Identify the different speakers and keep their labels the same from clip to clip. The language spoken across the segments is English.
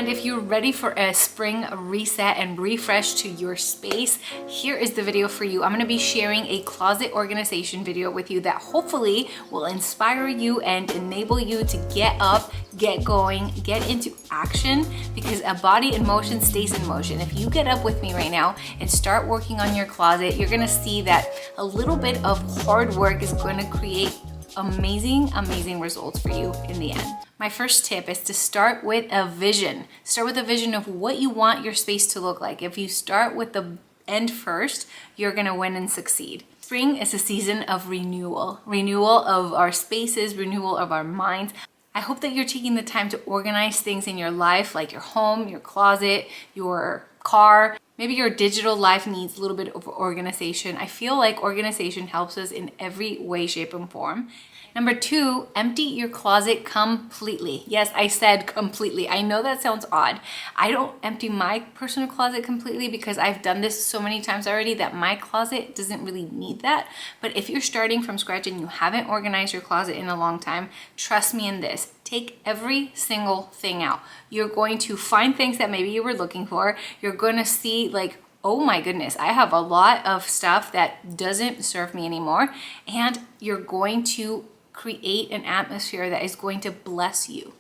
Speaker 1: And if you're ready for a spring reset and refresh to your space, here is the video for you. I'm gonna be sharing a closet organization video with you that hopefully will inspire you and enable you to get up, get going, get into action, because a body in motion stays in motion. If you get up with me right now and start working on your closet, you're gonna see that a little bit of hard work is gonna create amazing results for you in the end. My first tip is to start with a vision. Start with a vision of what you want your space to look like. If you start with the end first, you're gonna win and succeed. Spring is a season of renewal. Renewal of our spaces, renewal of our minds. I hope that you're taking the time to organize things in your life, like your home, your closet, your car. Maybe your digital life needs a little bit of organization. I feel like organization helps us in every way, shape, and form. Number 2, empty your closet completely. Yes, I said completely. I know that sounds odd. I don't empty my personal closet completely because I've done this so many times already that my closet doesn't really need that. But if you're starting from scratch and you haven't organized your closet in a long time, trust me in this. Take every single thing out. You're going to find things that maybe you were looking for. You're going to see like, oh my goodness, I have a lot of stuff that doesn't serve me anymore. And you're going to create an atmosphere that is going to bless you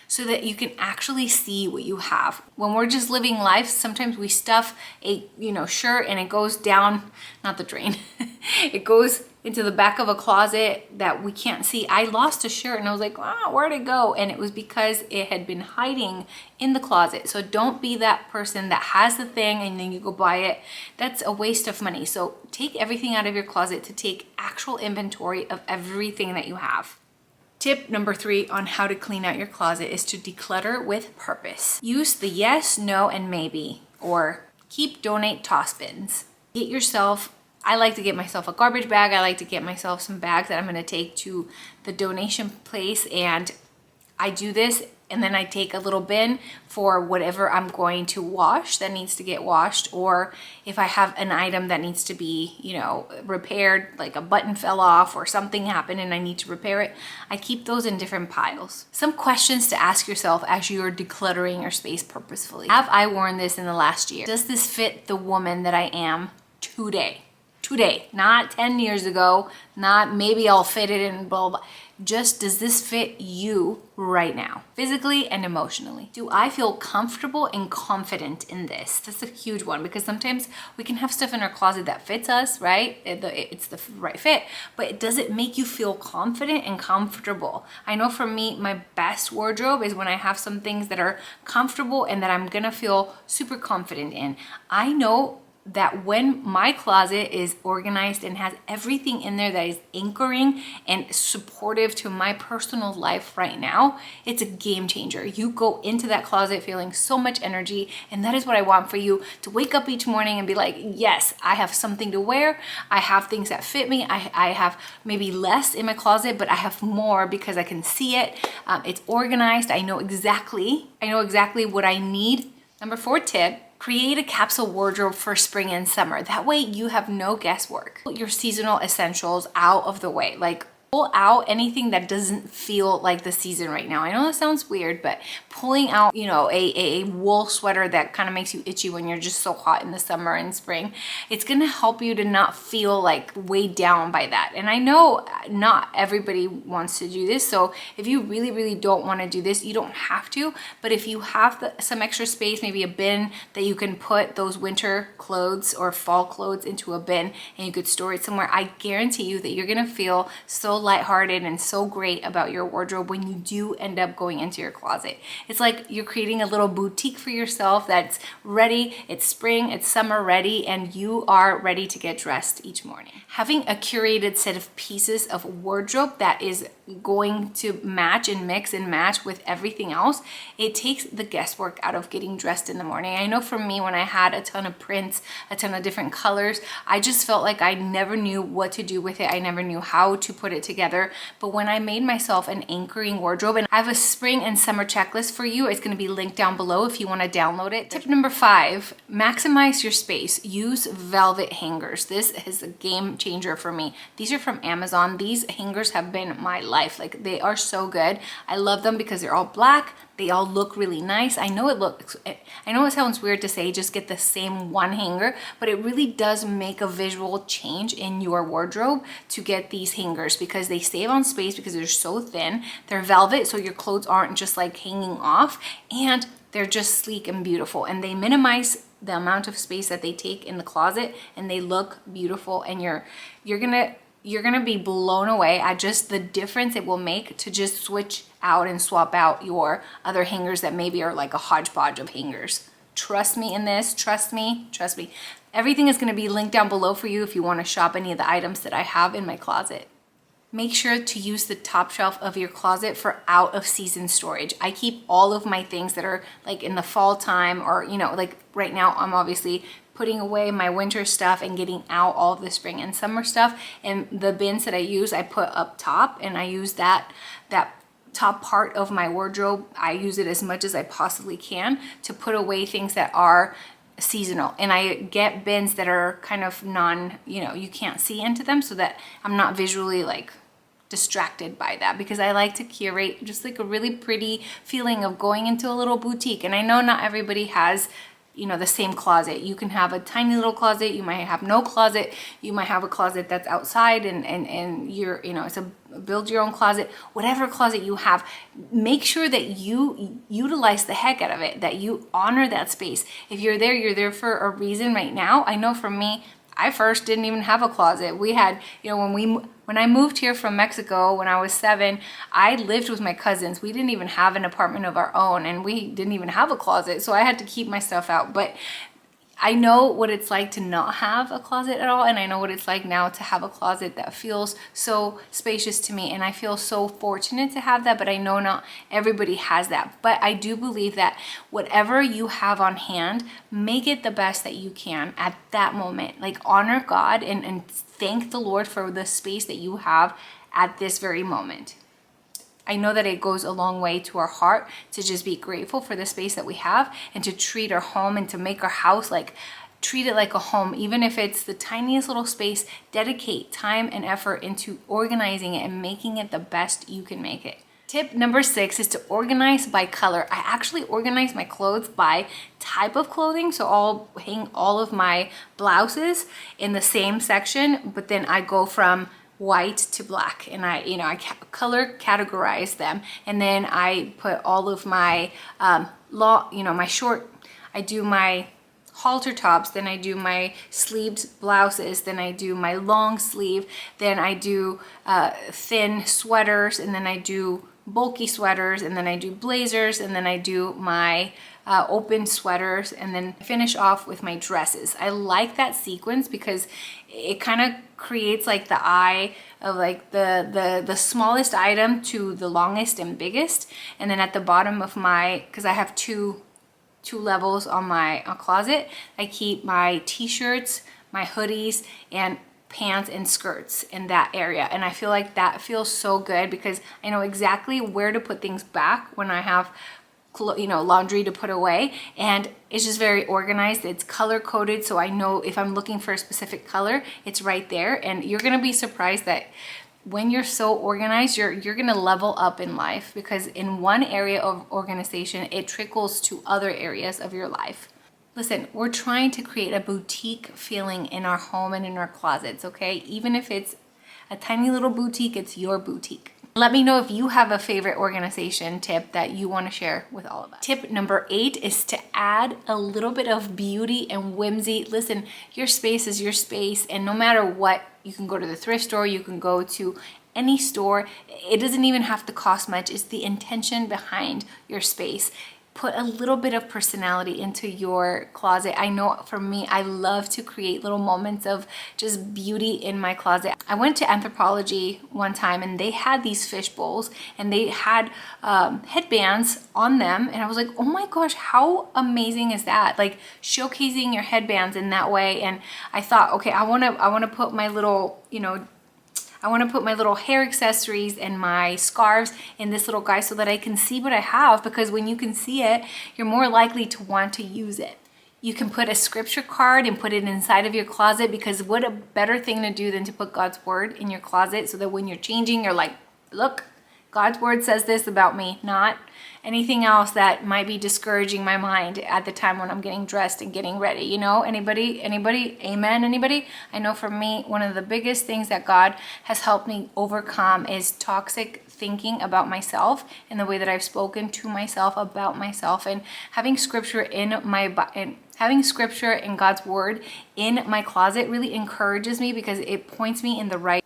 Speaker 1: so that you can actually see what you have. When we're just living life, sometimes we stuff a shirt and it goes down, not the drain, it goes into the back of a closet that we can't see. I lost a shirt and I was like, wow, where'd it go? And it was because it had been hiding in the closet. So don't be that person that has the thing and then you go buy it. That's a waste of money. So take everything out of your closet to take actual inventory of everything that you have. Tip number 3 on how to clean out your closet is to declutter with purpose. Use the yes, no, and maybe, or keep, donate, toss bins. I like to get myself a garbage bag. I like to get myself some bags that I'm gonna take to the donation place, and I do this and then I take a little bin for whatever I'm going to wash that needs to get washed, or if I have an item that needs to be, repaired, like a button fell off or something happened and I need to repair it, I keep those in different piles. Some questions to ask yourself as you're decluttering your space purposefully. Have I worn this in the last year? Does this fit the woman that I am today? Today, not 10 years ago, not maybe I'll fit it in blah, blah. Just does this fit you right now, physically and emotionally? Do I feel comfortable and confident in this? That's a huge one, because sometimes we can have stuff in our closet that fits us, right? It's the right fit, but does it make you feel confident and comfortable? I know for me, my best wardrobe is when I have some things that are comfortable and that I'm gonna feel super confident in. I know that when my closet is organized and has everything in there that is anchoring and supportive to my personal life right now, it's a game changer. You go into that closet feeling so much energy, and that is what I want for you, to wake up each morning and be like, yes, I have something to wear. I have things that fit me. I have maybe less in my closet, but I have more because I can see it. It's organized. I know exactly what I need. Number 4 tip, create a capsule wardrobe for spring and summer. That way you have no guesswork. Put your seasonal essentials out of the way. Like, pull out anything that doesn't feel like the season right now. I know that sounds weird, but pulling out, a wool sweater that kind of makes you itchy when you're just so hot in the summer and spring, it's gonna help you to not feel like weighed down by that. And I know not everybody wants to do this, so if you really don't want to do this, you don't have to. But if you have some extra space, maybe a bin that you can put those winter clothes or fall clothes into a bin and you could store it somewhere, I guarantee you that you're gonna feel so lighthearted and so great about your wardrobe when you do end up going into your closet. It's like you're creating a little boutique for yourself that's ready. It's spring, it's summer ready, and you are ready to get dressed each morning. Having a curated set of pieces of wardrobe that is going to match and mix and match with everything else, it takes the guesswork out of getting dressed in the morning. I know for me, when I had a ton of prints, a ton of different colors, I just felt like I never knew what to do with it. I never knew how to put it together. But when I made myself an anchoring wardrobe, and I have a spring and summer checklist for you, it's going to be linked down below if you want to download it. Tip number 5, maximize your space. Use velvet hangers. This is a game changer for me. These are from Amazon. These hangers have been my life. Like, they are so good. I love them because they're all black, They all look really nice. I know it sounds weird to say just get the same one hanger, but it really does make a visual change in your wardrobe to get these hangers because they save on space because they're so thin. They're velvet, so your clothes aren't just like hanging off, and they're just sleek and beautiful, and they minimize the amount of space that they take in the closet, and they look beautiful, and you're gonna be blown away at just the difference it will make to just switch out and swap out your other hangers that maybe are like a hodgepodge of hangers. Trust me in this, trust me. Everything is gonna be linked down below for you if you wanna shop any of the items that I have in my closet. Make sure to use the top shelf of your closet for out of season storage. I keep all of my things that are like in the fall time, or like right now I'm obviously putting away my winter stuff and getting out all of the spring and summer stuff. And the bins that I use, I put up top, and I use that top part of my wardrobe. I use it as much as I possibly can to put away things that are seasonal, and I get bins that are kind of you can't see into them, so that I'm not visually like distracted by that, because I like to curate just like a really pretty feeling of going into a little boutique. And I know not everybody has the same closet. You can have a tiny little closet, you might have no closet, you might have a closet that's outside, and you're it's a build your own closet. Whatever closet you have, make sure that you utilize the heck out of it, that you honor that space. If you're there for a reason. Right now, I know for me, I first didn't even have a closet. We had, when I moved here from Mexico when I was 7, I lived with my cousins. We didn't even have an apartment of our own, and we didn't even have a closet, so I had to keep my stuff out. But I know what it's like to not have a closet at all, and I know what it's like now to have a closet that feels so spacious to me, and I feel so fortunate to have that. But I know not everybody has that. But I do believe that whatever you have on hand, make it the best that you can at that moment. Like, honor God and thank the Lord for the space that you have at this very moment. I know that it goes a long way to our heart to just be grateful for the space that we have, and to treat our home and to make our house treat it like a home. Even if it's the tiniest little space, dedicate time and effort into organizing it and making it the best you can make it. Tip number 6 is to organize by color. I actually organize my clothes by type of clothing. So I'll hang all of my blouses in the same section, but then I go from white to black, and I color categorize them, and then I put all of my I do my halter tops, then I do my sleeved blouses, then I do my long sleeve, then I do thin sweaters, and then I do bulky sweaters, and then I do blazers, and then I do my open sweaters, and then finish off with my dresses. I like that sequence because it kind of creates like the eye of like the smallest item to the longest and biggest. And then at the bottom of because I have two levels on my closet, I keep my t-shirts, my hoodies, and pants and skirts in that area. And I feel like that feels so good because I know exactly where to put things back when I have laundry to put away, and it's just very organized. It's color coded, so I know if I'm looking for a specific color, it's right there. And you're gonna be surprised that when you're so organized, you're gonna level up in life, because in one area of organization, it trickles to other areas of your life. Listen, we're trying to create a boutique feeling in our home and in our closets, okay? Even if it's a tiny little boutique, it's your boutique. Let me know if you have a favorite organization tip that you want to share with all of us. Tip number 8 is to add a little bit of beauty and whimsy. Listen, your space is your space, and no matter what, you can go to the thrift store, you can go to any store. It doesn't even have to cost much. It's the intention behind your space. Put a little bit of personality into your closet. I know for me, I love to create little moments of just beauty in my closet. I went to Anthropologie one time, and they had these fish bowls, and they had headbands on them, and I was like, oh my gosh, how amazing is that? Like, showcasing your headbands in that way. And I thought, okay, I want to put my little, I want to put my little hair accessories and my scarves in this little guy so that I can see what I have, because when you can see it, you're more likely to want to use it. You can put a scripture card and put it inside of your closet, because what a better thing to do than to put God's word in your closet, so that when you're changing, you're like, look, God's word says this about me, not anything else that might be discouraging my mind at the time when I'm getting dressed and getting ready. You know, anybody, amen, anybody? I know for me, one of the biggest things that God has helped me overcome is toxic thinking about myself and the way that I've spoken to myself about myself, and having scripture in having scripture in God's word in my closet really encourages me because it points me in the right.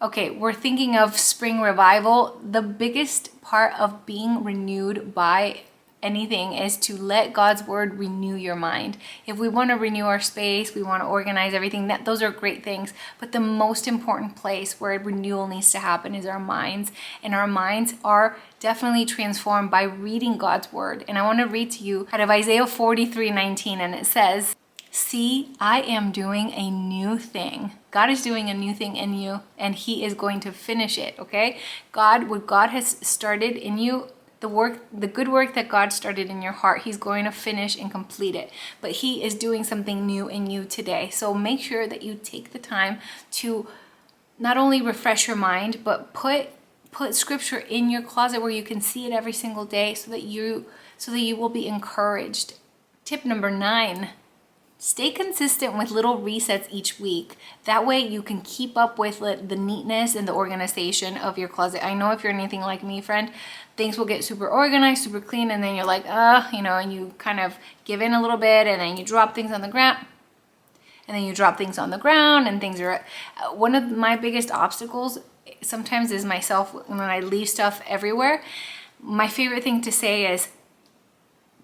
Speaker 1: Okay, we're thinking of spring revival. The biggest part of being renewed by anything is to let God's word renew your mind. If we want to renew our space, we want to organize everything, those are great things. But the most important place where renewal needs to happen is our minds. And our minds are definitely transformed by reading God's word. And I want to read to you out of Isaiah 43:19, and it says, "See, I am doing a new thing." God is doing a new thing in you, and he is going to finish it, okay? What God has started in you, the good work that God started in your heart, he's going to finish and complete it. But he is doing something new in you today. So make sure that you take the time to not only refresh your mind, but put scripture in your closet where you can see it every single day so that you will be encouraged. Tip number 9. Stay consistent with little resets each week. That way you can keep up with the neatness and the organization of your closet. I know if you're anything like me, friend, things will get super organized, super clean, and then you're like, you know, and you kind of give in a little bit, and then you drop things on the ground. And then you drop things on the ground, and things are... One of my biggest obstacles sometimes is myself when I leave stuff everywhere. My favorite thing to say is,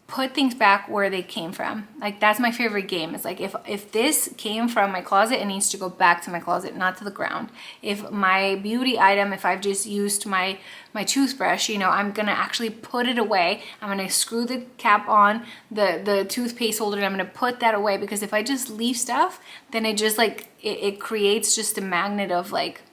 Speaker 1: put things back where they came from. Like, that's my favorite game. It's like, if this came from my closet, it needs to go back to my closet, not to the ground. If my beauty item, if I've just used my toothbrush, you know, I'm gonna actually put it away. I'm gonna screw the cap on the toothpaste holder, and I'm gonna put that away, because if I just leave stuff, then it just like, it creates just a magnet of like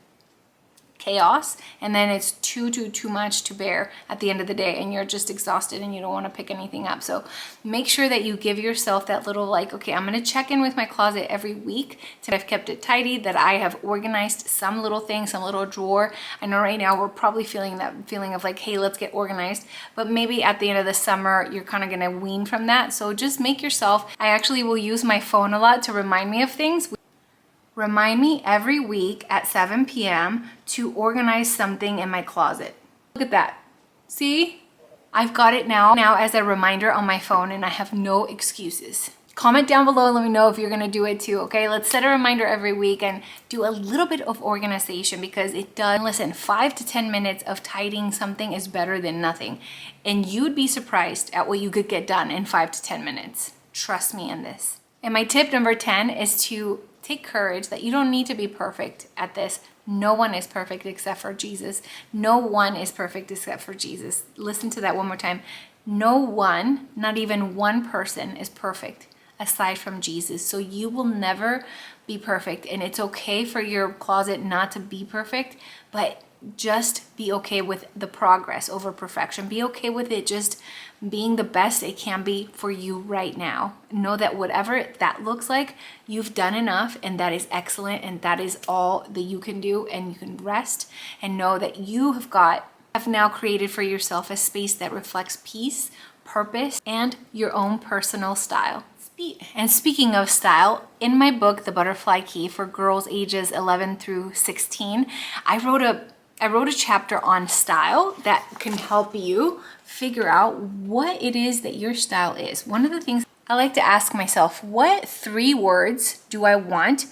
Speaker 1: chaos, and then it's too much to bear at the end of the day, and you're just exhausted and you don't want to pick anything up. So make sure that you give yourself that little like, okay, I'm going to check in with my closet every week that I've kept it tidy, that I have organized some little thing, some little drawer. I know right now we're probably feeling that feeling of like, hey, let's get organized, but maybe at the end of the summer you're kind of going to wean from that. So just make yourself, I actually will use my phone a lot to remind me of things. Remind me every week at 7 p.m. to organize something in my closet. Look at that. See? I've got it now as a reminder on my phone, and I have no excuses. Comment down below and let me know if you're gonna do it too, okay? Let's set a reminder every week and do a little bit of organization, because it does. Listen, 5 to 10 minutes of tidying something is better than nothing. And you'd be surprised at what you could get done in 5 to 10 minutes. Trust me in this. And my tip number 10 is to take courage that you don't need to be perfect at this. No one is perfect except for Jesus. No one is perfect except for Jesus. Listen to that one more time. No one, not even one person, is perfect aside from Jesus. So you will never be perfect, and it's okay for your closet not to be perfect, but just be okay with the progress over perfection. Be okay with it just being the best it can be for you right now. Know that whatever that looks like, you've done enough, and that is excellent, and that is all that you can do, and you can rest and know that you have now created for yourself a space that reflects peace, purpose, and your own personal style. And speaking of style, in my book, The Butterfly Key for girls ages 11 through 16, I wrote a chapter on style that can help you figure out what it is that your style is. One of the things I like to ask myself, what 3 words do I want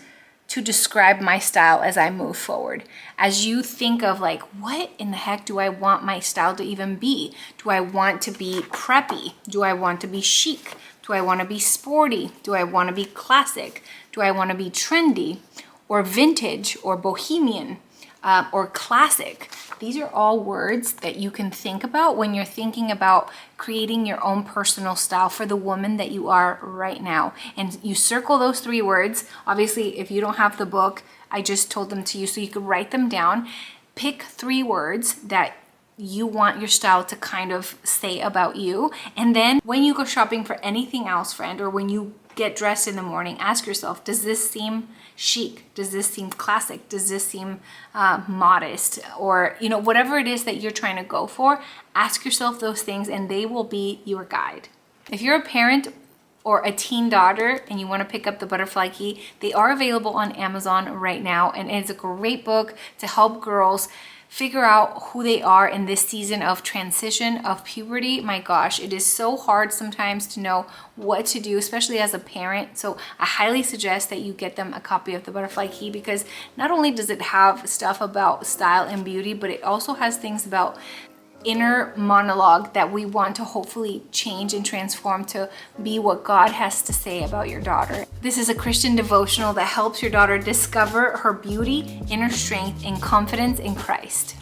Speaker 1: to describe my style as I move forward? As you think of like, what in the heck do I want my style to even be? Do I want to be preppy? Do I want to be chic? Do I want to be sporty? Do I want to be classic? Do I want to be trendy or vintage or bohemian or classic? These are all words that you can think about when you're thinking about creating your own personal style for the woman that you are right now. And you circle those 3 words. Obviously, if you don't have the book, I just told them to you so you could write them down. Pick 3 words that you want your style to kind of say about you. And then when you go shopping for anything else, friend, or when you get dressed in the morning, ask yourself, does this seem chic? Does this seem classic? Does this seem modest? Or, you know, whatever it is that you're trying to go for, ask yourself those things and they will be your guide. If you're a parent or a teen daughter and you want to pick up the Butterfly Key, they are available on Amazon right now, and it's a great book to help girls figure out who they are in this season of transition, of puberty. My gosh, it is so hard sometimes to know what to do, especially as a parent. So I highly suggest that you get them a copy of the Butterfly Key, because not only does it have stuff about style and beauty, but it also has things about inner monologue that we want to hopefully change and transform to be what God has to say about your daughter. This is a Christian devotional that helps your daughter discover her beauty, inner strength, and confidence in Christ.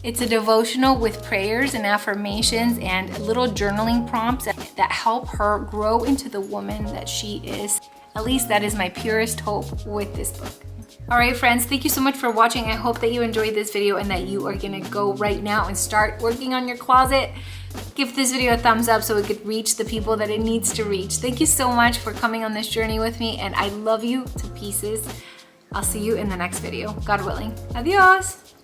Speaker 1: It's a devotional with prayers and affirmations and little journaling prompts that help her grow into the woman that she is. At least that is my purest hope with this book. All right, friends, thank you so much for watching. I hope that you enjoyed this video and that you are gonna go right now and start working on your closet. Give this video a thumbs up so it could reach the people that it needs to reach. Thank you so much for coming on this journey with me, and I love you to pieces. I'll see you in the next video, God willing. Adios.